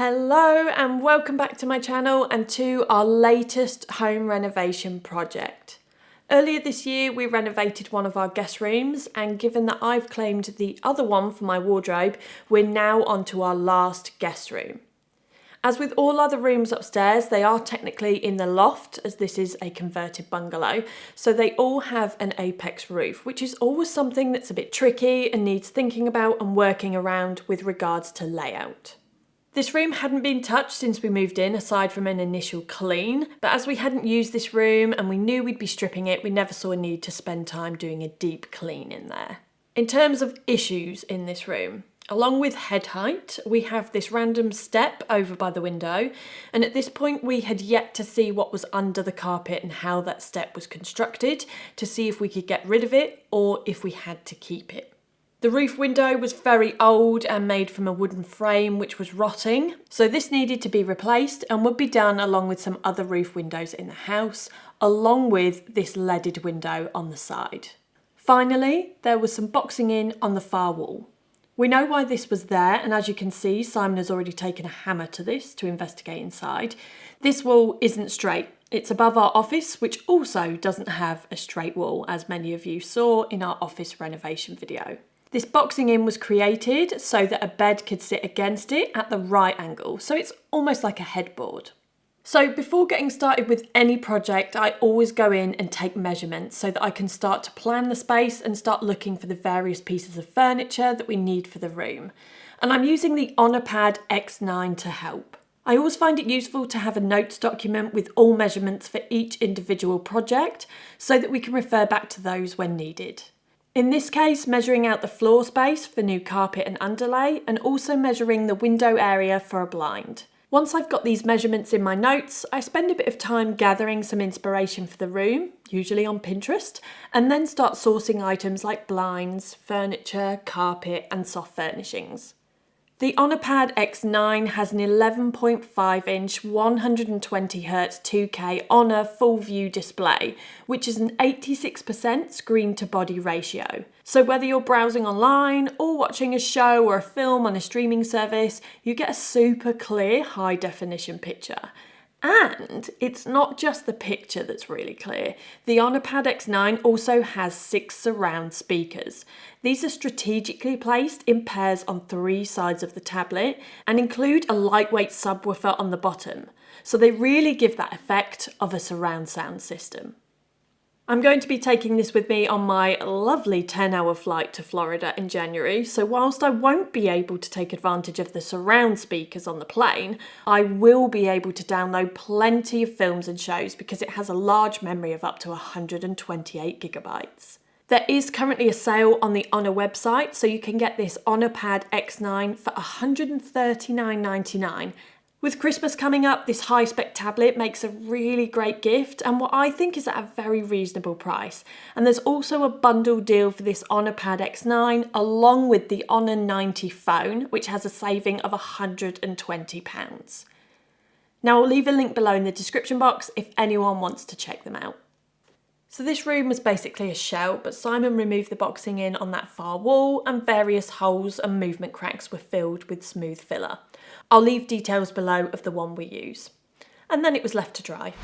Hello and welcome back to my channel and to our latest home renovation project. Earlier this year we renovated one of our guest rooms, and given that I've claimed the other one for my wardrobe, we're now on to our last guest room. As with all other rooms upstairs, they are technically in the loft as this is a converted bungalow, so they all have an apex roof, which is always something that's a bit tricky and needs thinking about and working around with regards to layout. This room hadn't been touched since we moved in, aside from an initial clean, but as we hadn't used this room and we knew we'd be stripping it, we never saw a need to spend time doing a deep clean in there. In terms of issues in this room, along with head height, we have this random step over by the window, and at this point we had yet to see what was under the carpet and how that step was constructed to see if we could get rid of it or if we had to keep it. The roof window was very old and made from a wooden frame which was rotting, so this needed to be replaced and would be done along with some other roof windows in the house, along with this leaded window on the side. Finally, there was some boxing in on the far wall. We know why this was there, and as you can see, Simon has already taken a hammer to this to investigate inside. This wall isn't straight. It's above our office, which also doesn't have a straight wall, as many of you saw in our office renovation video. This boxing in was created so that a bed could sit against it at the right angle, so it's almost like a headboard. So before getting started with any project, I always go in and take measurements so that I can start to plan the space and start looking for the various pieces of furniture that we need for the room. And I'm using the HonourPad X9 to help. I always find it useful to have a notes document with all measurements for each individual project so that we can refer back to those when needed. In this case, measuring out the floor space for new carpet and underlay, and also measuring the window area for a blind. Once I've got these measurements in my notes, I spend a bit of time gathering some inspiration for the room, usually on Pinterest, and then start sourcing items like blinds, furniture, carpet and soft furnishings. The HonourPad X9 has an 11.5 inch 120Hz 2K Honor full view display, which is an 86% screen to body ratio. So whether you're browsing online or watching a show or a film on a streaming service, you get a super clear high definition picture. And it's not just the picture that's really clear. The HonourPad X9 also has 6 surround speakers. These are strategically placed in pairs on 3 sides of the tablet and include a lightweight subwoofer on the bottom. So they really give that effect of a surround sound system. I'm going to be taking this with me on my lovely 10-hour flight to Florida in January, so whilst I won't be able to take advantage of the surround speakers on the plane, I will be able to download plenty of films and shows because it has a large memory of up to 128 gigabytes. There is currently a sale on the Honor website, so you can get this HonourPad X9 for $139.99. With Christmas coming up, this high-spec tablet makes a really great gift and what I think is at a very reasonable price. And there's also a bundle deal for this HonourPad X9 along with the Honor 90 phone, which has a saving of £120. Now I'll leave a link below in the description box if anyone wants to check them out. So this room was basically a shell, but Simon removed the boxing in on that far wall and various holes and movement cracks were filled with smooth filler. I'll leave details below of the one we use. And then it was left to dry.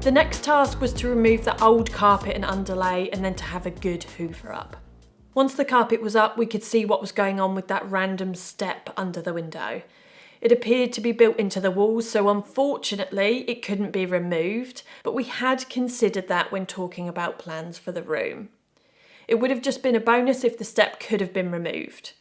The next task was to remove the old carpet and underlay and then to have a good hoover up. Once the carpet was up, we could see what was going on with that random step under the window. It appeared to be built into the walls, so unfortunately it couldn't be removed, but we had considered that when talking about plans for the room. It would have just been a bonus if the step could have been removed.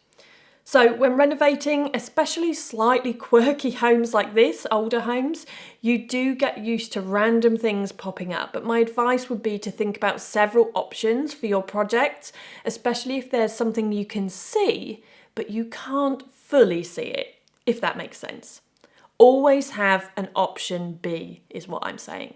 So when renovating, especially slightly quirky homes like this, older homes, you do get used to random things popping up. But my advice would be to think about several options for your project, especially if there's something you can see, but you can't fully see it, if that makes sense. Always have an option B, is what I'm saying.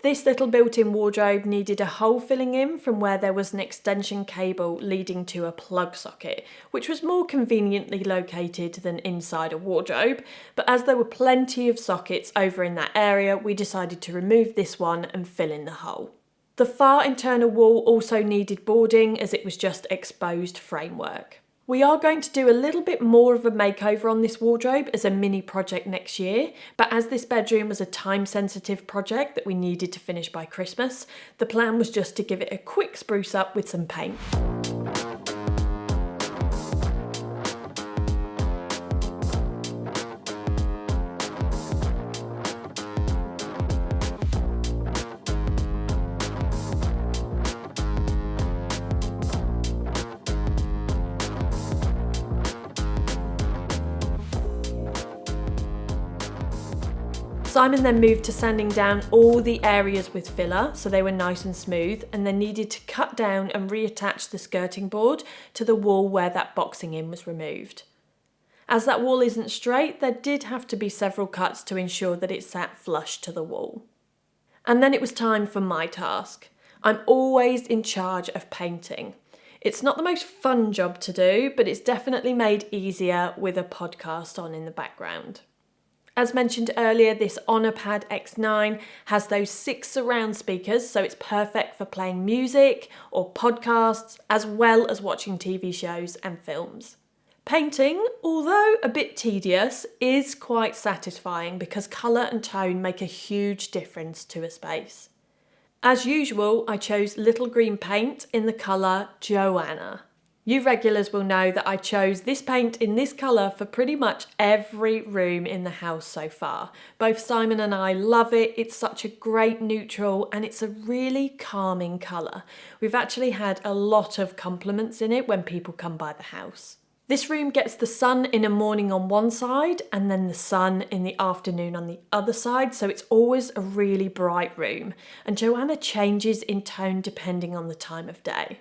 This little built-in wardrobe needed a hole filling in from where there was an extension cable leading to a plug socket, which was more conveniently located than inside a wardrobe, but as there were plenty of sockets over in that area, we decided to remove this one and fill in the hole. The far internal wall also needed boarding as it was just exposed framework. We are going to do a little bit more of a makeover on this wardrobe as a mini project next year, but as this bedroom was a time-sensitive project that we needed to finish by Christmas, the plan was just to give it a quick spruce up with some paint. Simon then moved to sanding down all the areas with filler so they were nice and smooth, and then needed to cut down and reattach the skirting board to the wall where that boxing in was removed. As that wall isn't straight, there did have to be several cuts to ensure that it sat flush to the wall. And then it was time for my task. I'm always in charge of painting. It's not the most fun job to do, but it's definitely made easier with a podcast on in the background. As mentioned earlier, this Honorpad X9 has those 6 surround speakers, so it's perfect for playing music or podcasts, as well as watching TV shows and films. Painting, although a bit tedious, is quite satisfying because colour and tone make a huge difference to a space. As usual, I chose little green paint in the colour Joanna. You regulars will know that I chose this paint in this colour for pretty much every room in the house so far. Both Simon and I love it. It's such a great neutral and it's a really calming colour. We've actually had a lot of compliments in it when people come by the house. This room gets the sun in a morning on one side and then the sun in the afternoon on the other side, so it's always a really bright room. And Joanna changes in tone depending on the time of day.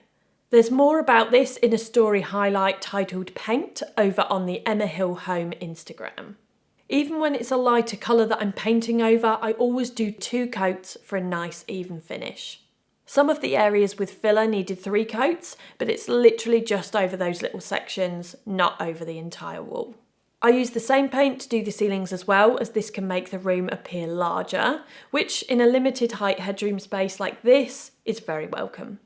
There's more about this in a story highlight titled Paint over on the Emma Hill Home Instagram. Even when it's a lighter colour that I'm painting over, I always do 2 coats for a nice even finish. Some of the areas with filler needed 3 coats, but it's literally just over those little sections, not over the entire wall. I use the same paint to do the ceilings as well, as this can make the room appear larger, which in a limited height headroom space like this is very welcome.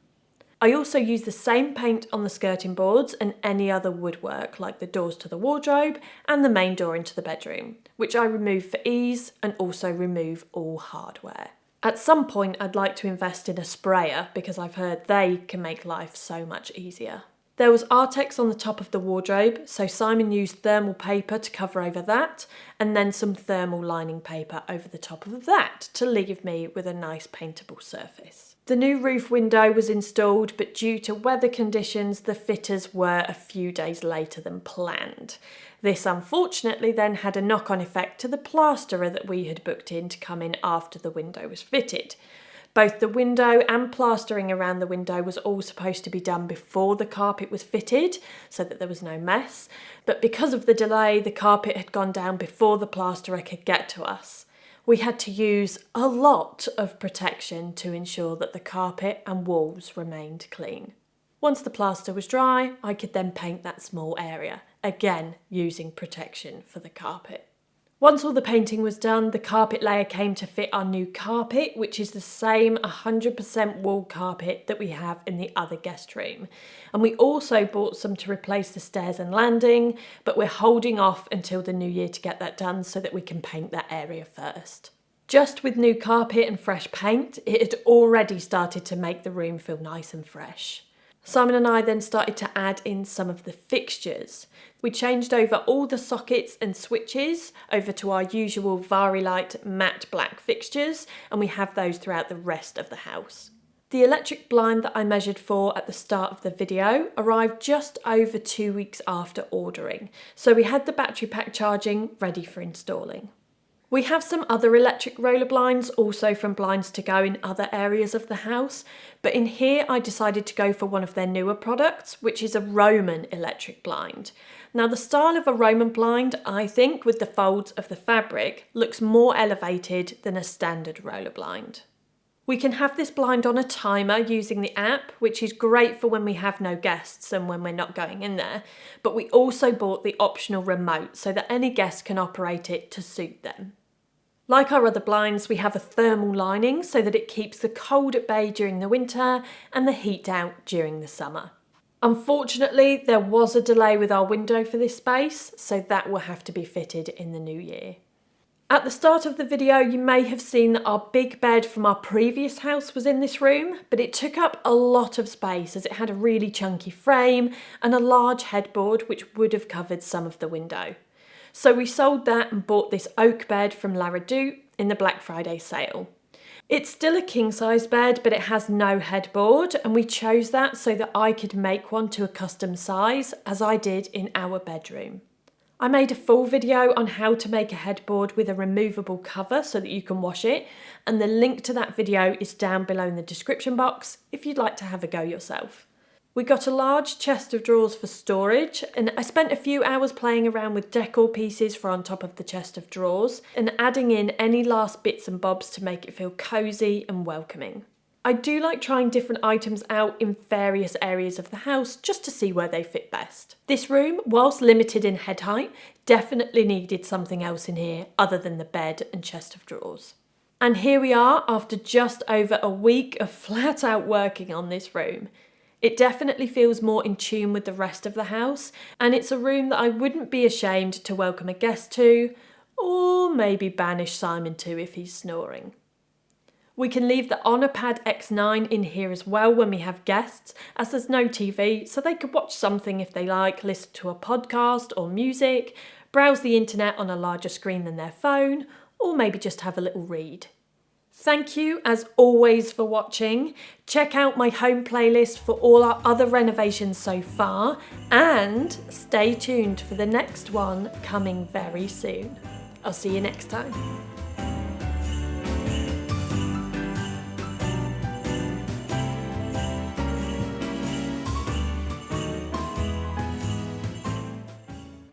I also use the same paint on the skirting boards and any other woodwork like the doors to the wardrobe and the main door into the bedroom, which I remove for ease and also remove all hardware. At some point I'd like to invest in a sprayer because I've heard they can make life so much easier. There was Artex on the top of the wardrobe, so Simon used thermal paper to cover over that and then some thermal lining paper over the top of that to leave me with a nice paintable surface. The new roof window was installed, but due to weather conditions, the fitters were a few days later than planned. This unfortunately then had a knock-on effect to the plasterer that we had booked in to come in after the window was fitted. Both the window and plastering around the window was all supposed to be done before the carpet was fitted, so that there was no mess. But because of the delay, the carpet had gone down before the plasterer could get to us. We had to use a lot of protection to ensure that the carpet and walls remained clean. Once the plaster was dry, I could then paint that small area, again using protection for the carpet. Once all the painting was done, the carpet layer came to fit our new carpet, which is the same 100% wool carpet that we have in the other guest room. And we also bought some to replace the stairs and landing, but we're holding off until the new year to get that done so that we can paint that area first. Just with new carpet and fresh paint, it had already started to make the room feel nice and fresh. Simon and I then started to add in some of the fixtures. We changed over all the sockets and switches over to our usual Varilight matte black fixtures, and we have those throughout the rest of the house. The electric blind that I measured for at the start of the video arrived just over 2 weeks after ordering, so we had the battery pack charging ready for installing. We have some other electric roller blinds also from Blinds to Go in other areas of the house, but in here I decided to go for one of their newer products, which is a Roman electric blind. Now the style of a Roman blind, I think, with the folds of the fabric, looks more elevated than a standard roller blind. We can have this blind on a timer using the app, which is great for when we have no guests and when we're not going in there, but we also bought the optional remote so that any guest can operate it to suit them. Like our other blinds, we have a thermal lining so that it keeps the cold at bay during the winter and the heat out during the summer. Unfortunately, there was a delay with our window for this space, so that will have to be fitted in the new year. At the start of the video, you may have seen that our big bed from our previous house was in this room, but it took up a lot of space as it had a really chunky frame and a large headboard which would have covered some of the window. So we sold that and bought this oak bed from La Redoute in the Black Friday sale. It's still a king-size bed, but it has no headboard, and we chose that so that I could make one to a custom size, as I did in our bedroom. I made a full video on how to make a headboard with a removable cover so that you can wash it, and the link to that video is down below in the description box if you'd like to have a go yourself. We got a large chest of drawers for storage, and I spent a few hours playing around with decor pieces for on top of the chest of drawers and adding in any last bits and bobs to make it feel cosy and welcoming. I do like trying different items out in various areas of the house just to see where they fit best. This room, whilst limited in head height, definitely needed something else in here other than the bed and chest of drawers. And here we are after just over a week of flat out working on this room. It definitely feels more in tune with the rest of the house, and it's a room that I wouldn't be ashamed to welcome a guest to, or maybe banish Simon to if he's snoring. We can leave the HonorPad X9 in here as well when we have guests, as there's no TV, so they could watch something if they like, listen to a podcast or music, browse the internet on a larger screen than their phone, or maybe just have a little read. Thank you, as always, for watching. Check out my home playlist for all our other renovations so far, and stay tuned for the next one coming very soon. I'll see you next time.